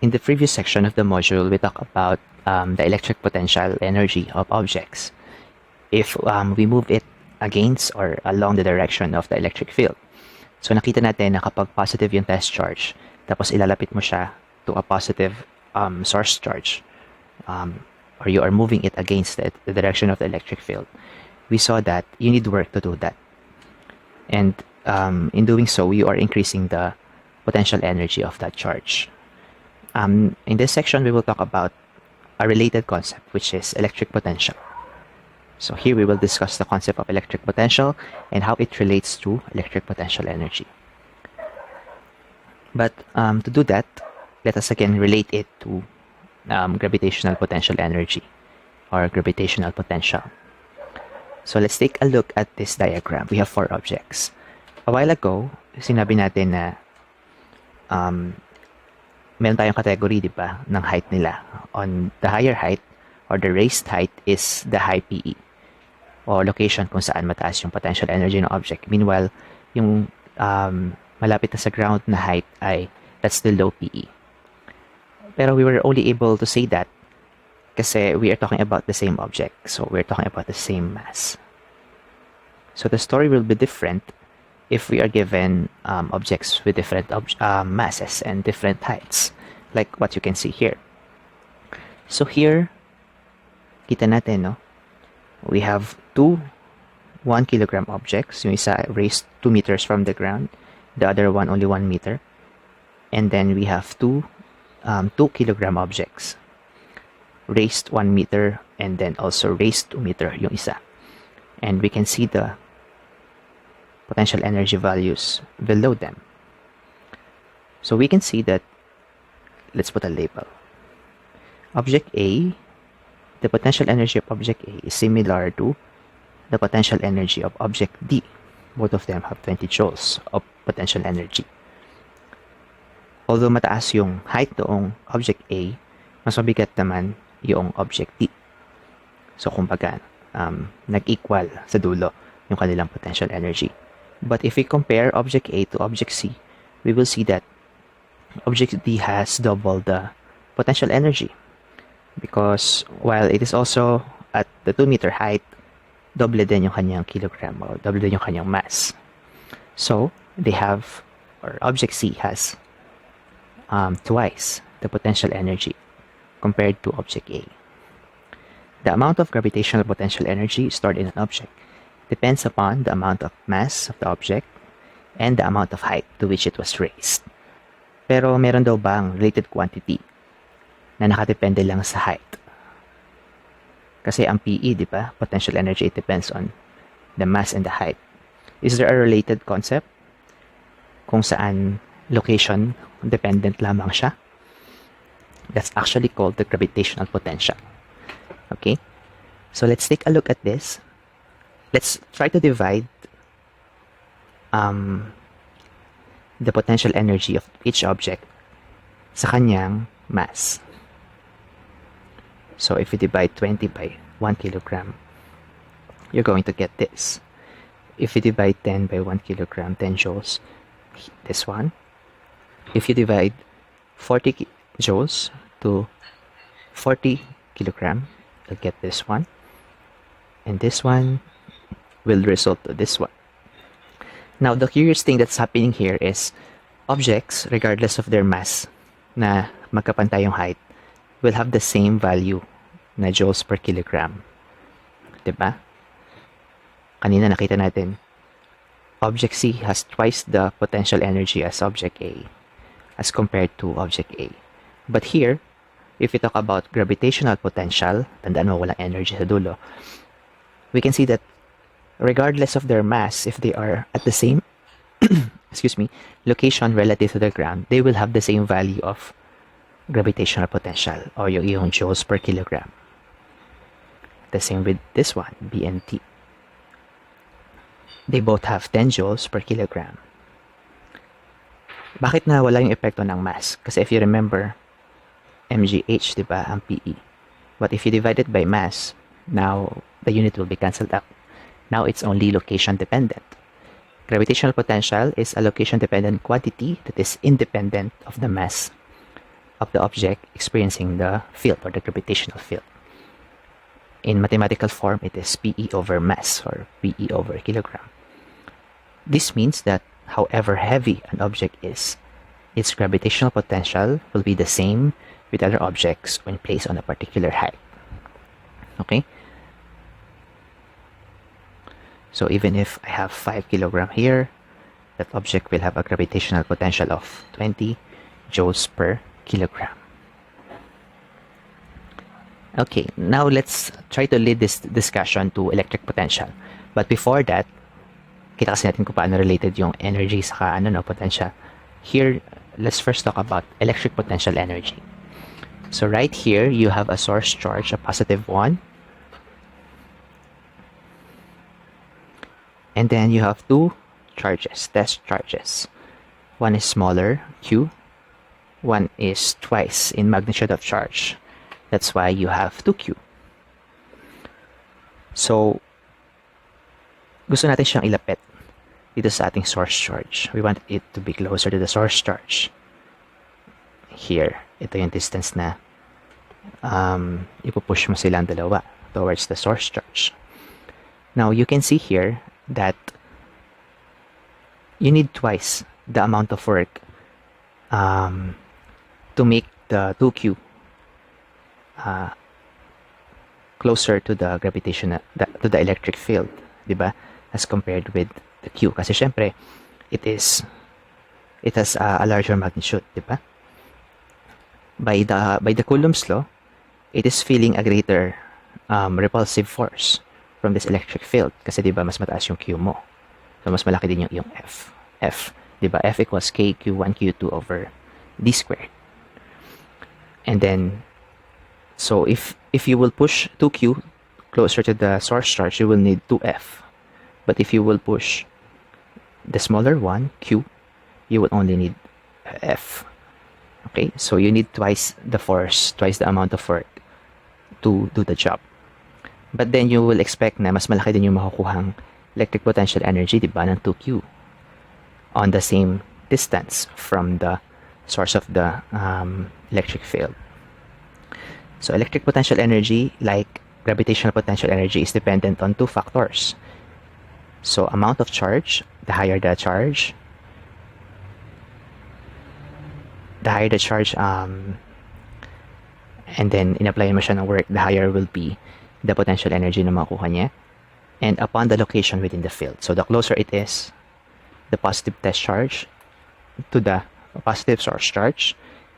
In the previous section of the module, we talked about the electric potential energy of objects if we move it against or along the direction of the electric field. So nakita natin na kapag positive yung test charge, tapos ilalapit mo siya to a positive source charge, or you are moving it against the direction of the electric field, we saw that you need work to do that. And in doing so, you are increasing the potential energy of that charge. In this section, we will talk about a related concept, which is electric potential. So here we will discuss the concept of electric potential and how it relates to electric potential energy. But to do that, let us again relate it to gravitational potential energy or gravitational potential. So let's take a look at this diagram. We have four objects. A while ago, sinabi natin na meron tayong category, di ba, ng height nila. On the higher height or the raised height is the high PE o location kung saan mataas yung potential energy ng object. Meanwhile, yung malapit na sa ground na height that's the low PE. Pero we were only able to say that kasi we are talking about the same object. So we're talking about the same mass. So the story will be different if we are given objects with different masses and different heights, like what you can see here. So here, kita natin, no? We have two 1 kilogram objects. Yung isa raised 2 meters from the ground, the other one only 1 meter. And then we have two 2 kilogram objects, raised 1 meter and then also raised 2 meter yung isa. And we can see the potential energy values below them. So we can see that, let's put a label. Object A, the potential energy of object A is similar to the potential energy of object D. Both of them have 20 joules of potential energy. Although mataas yung height noong object A, mas mabigat naman yung object D. So kumbaga, nag-equal sa dulo yung kanilang potential energy. But if we compare object A to object C, we will see that object D has double the potential energy. Because while it is also at the 2 meter height, double din yung kanyang kilogram or double din yung kanyang mass. So they have, or object C has twice the potential energy compared to object A. The amount of gravitational potential energy stored in an object depends upon the amount of mass of the object and the amount of height to which it was raised. Pero meron daw bang related quantity na nakadepende lang sa height? Kasi ang PE, di ba? Potential energy, it depends on the mass and the height. Is there a related concept kung saan location dependent lamang siya? That's actually called the gravitational potential. Okay? So let's take a look at this. Let's try to divide the potential energy of each object sa kanyang mass. So if you divide 20 by 1 kilogram, you're going to get this. If you divide 10 by 1 kilogram, 10 joules, this one. If you divide 40 joules to 40 kilogram, you'll get this one. And this one will result to this one. Now, the curious thing that's happening here is objects, regardless of their mass, na magkapantay yung height, will have the same value na joules per kilogram. Diba? Kanina nakita natin, object C has twice the potential energy as object A as compared to object A. But here, if we talk about gravitational potential, tandaan mo walang energy sa dulo, we can see that regardless of their mass, if they are at the same location relative to the ground, they will have the same value of gravitational potential or yung joules per kilogram. The same with this one, B and T. They both have 10 joules per kilogram. Bakit na wala yung epekto ng mass? Kasi if you remember, mgh, di ba, ang PE. But if you divide it by mass, now the unit will be cancelled out. Now it's only location dependent. Gravitational potential is a location dependent quantity that is independent of the mass of the object experiencing the field or the gravitational field. In mathematical form, it is PE over mass or PE over kilogram. This means that however heavy an object is, its gravitational potential will be the same with other objects when placed on a particular height. Okay? So even if I have 5 kilogram here, that object will have a gravitational potential of 20 joules per kilogram. Okay, now let's try to lead this discussion to electric potential. But before that, kita kasi natin kung paano related yung energy sa potential. Here, let's first talk about electric potential energy. So right here, you have a source charge, a positive one. And then you have two charges, test charges. One is smaller, Q. One is twice in magnitude of charge. That's why you have 2Q. So, gusto natin siyang ilapit dito sa ating source charge. We want it to be closer to the source charge. Here, ito yung distance na ipupush mo silang dalawa towards the source charge. Now, you can see here that you need twice the amount of work to make the 2Q closer to the gravitational, to the electric field, diba? As compared with the Q. Kasi syempre, it has a larger magnitude, diba? By the Coulomb's law, it is feeling a greater repulsive force from this electric field. Kasi diba, mas mataas yung Q mo. So, mas malaki din yung F. F, diba? F equals KQ1, Q2 over D squared. And then, so if you will push 2Q closer to the source charge, you will need 2F. But if you will push the smaller one, Q, you will only need F. Okay, so you need twice the force, twice the amount of work to do the job. But then you will expect na mas malaki din yung makukuhang electric potential energy, diba, ng 2Q on the same distance from the source of the electric field. So electric potential energy, like gravitational potential energy, is dependent on two factors. So amount of charge, the higher the charge, and then in-apply mo siya ng work, the higher will be the potential energy na makukuha niya, and upon the location within the field. So the closer it is, the positive test charge to the positive source charge,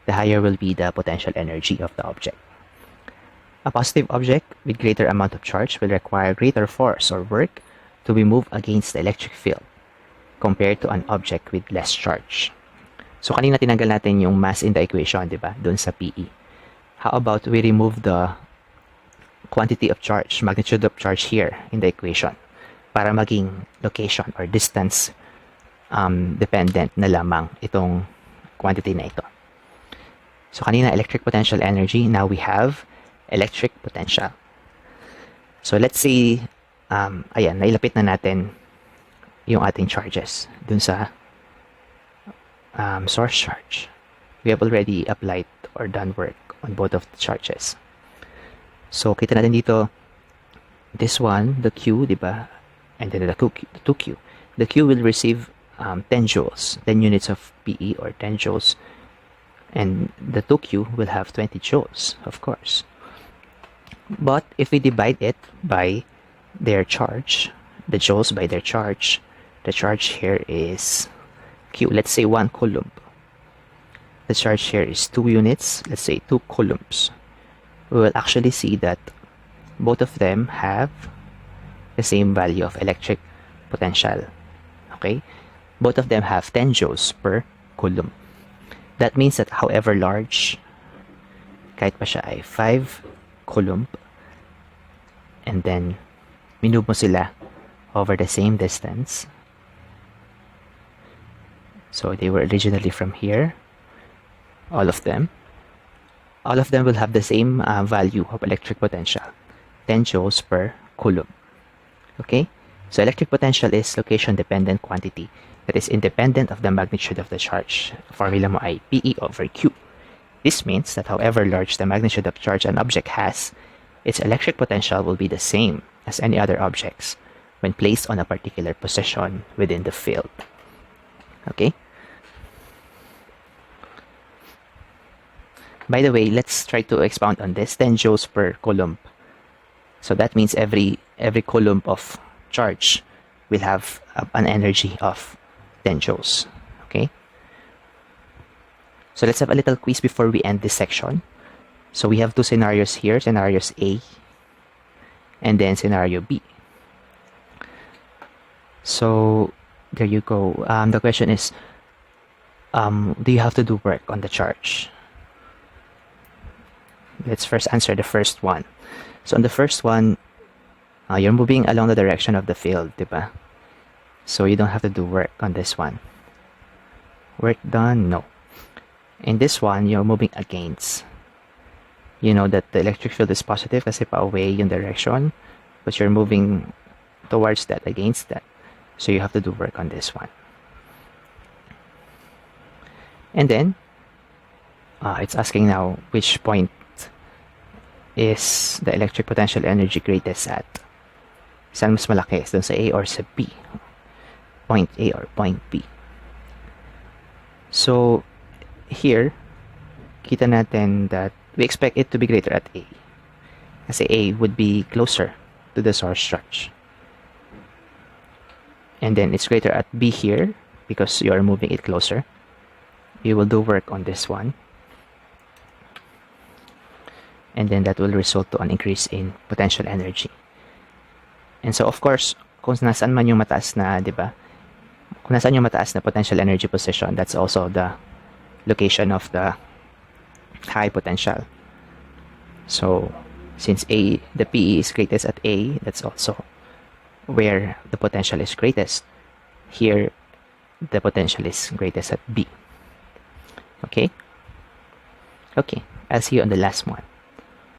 the higher will be the potential energy of the object. A positive object with greater amount of charge will require greater force or work to be moved against the electric field compared to an object with less charge. So kanina tinanggal natin yung mass in the equation, di ba? Doon sa PE. How about we remove the quantity of charge, magnitude of charge here in the equation para maging location or distance dependent na lamang itong quantity na ito. So kanina electric potential energy, now we have electric potential. So let's say, ayan, nailapit na natin yung ating charges dun sa source charge. We have already applied or done work on both of the charges. So kita natin dito, this one, the Q, diba? And then the 2Q. The Q will receive 10 joules, 10 units of PE or 10 joules. And the 2Q will have 20 joules, of course. But if we divide it by their charge, the joules by their charge, the charge here is Q, let's say 1 coulomb. The charge here is 2 units, let's say 2 coulombs. We will actually see that both of them have the same value of electric potential. Okay? Both of them have 10 joules per coulomb. That means that however large, kahit pa siya ay 5 coulomb, and then minove mo sila over the same distance. So they were originally from here, all of them will have the same value of electric potential, 10 joules per coulomb. Okay? So electric potential is location-dependent quantity that is independent of the magnitude of the charge. Formula mo ay PE over Q. This means that however large the magnitude of charge an object has, its electric potential will be the same as any other objects when placed on a particular position within the field. Okay? By the way, let's try to expound on this. 10 joules per coulomb. So that means every coulomb of charge will have an energy of 10 joules. Okay? So let's have a little quiz before we end this section. So we have two scenarios here, scenarios A and then scenario B. So there you go. The question is, do you have to do work on the charge? Let's first answer the first one. So on the first one, you're moving along the direction of the field, diba? So you don't have to do work on this one. Work done? No. In this one, you're moving against. You know that the electric field is positive kasi pa away yung direction, but you're moving towards that, against that. So you have to do work on this one. And then, it's asking now which point is the electric potential energy greatest at. Saan mas malaki? Doon sa A or sa B? Point A or point B? So, here, kita natin that we expect it to be greater at A. Kasi A would be closer to the source charge. And then it's greater at B here because you are moving it closer. You will do work on this one. And then that will result to an increase in potential energy. And so of course, kung nasaan man yung mataas na, di ba? Kung nasaan yung mataas na potential energy position, that's also the location of the high potential. So since the PE is greatest at A, that's also where the potential is greatest. Here, the potential is greatest at B. Okay? Okay, I'll see you on the last one.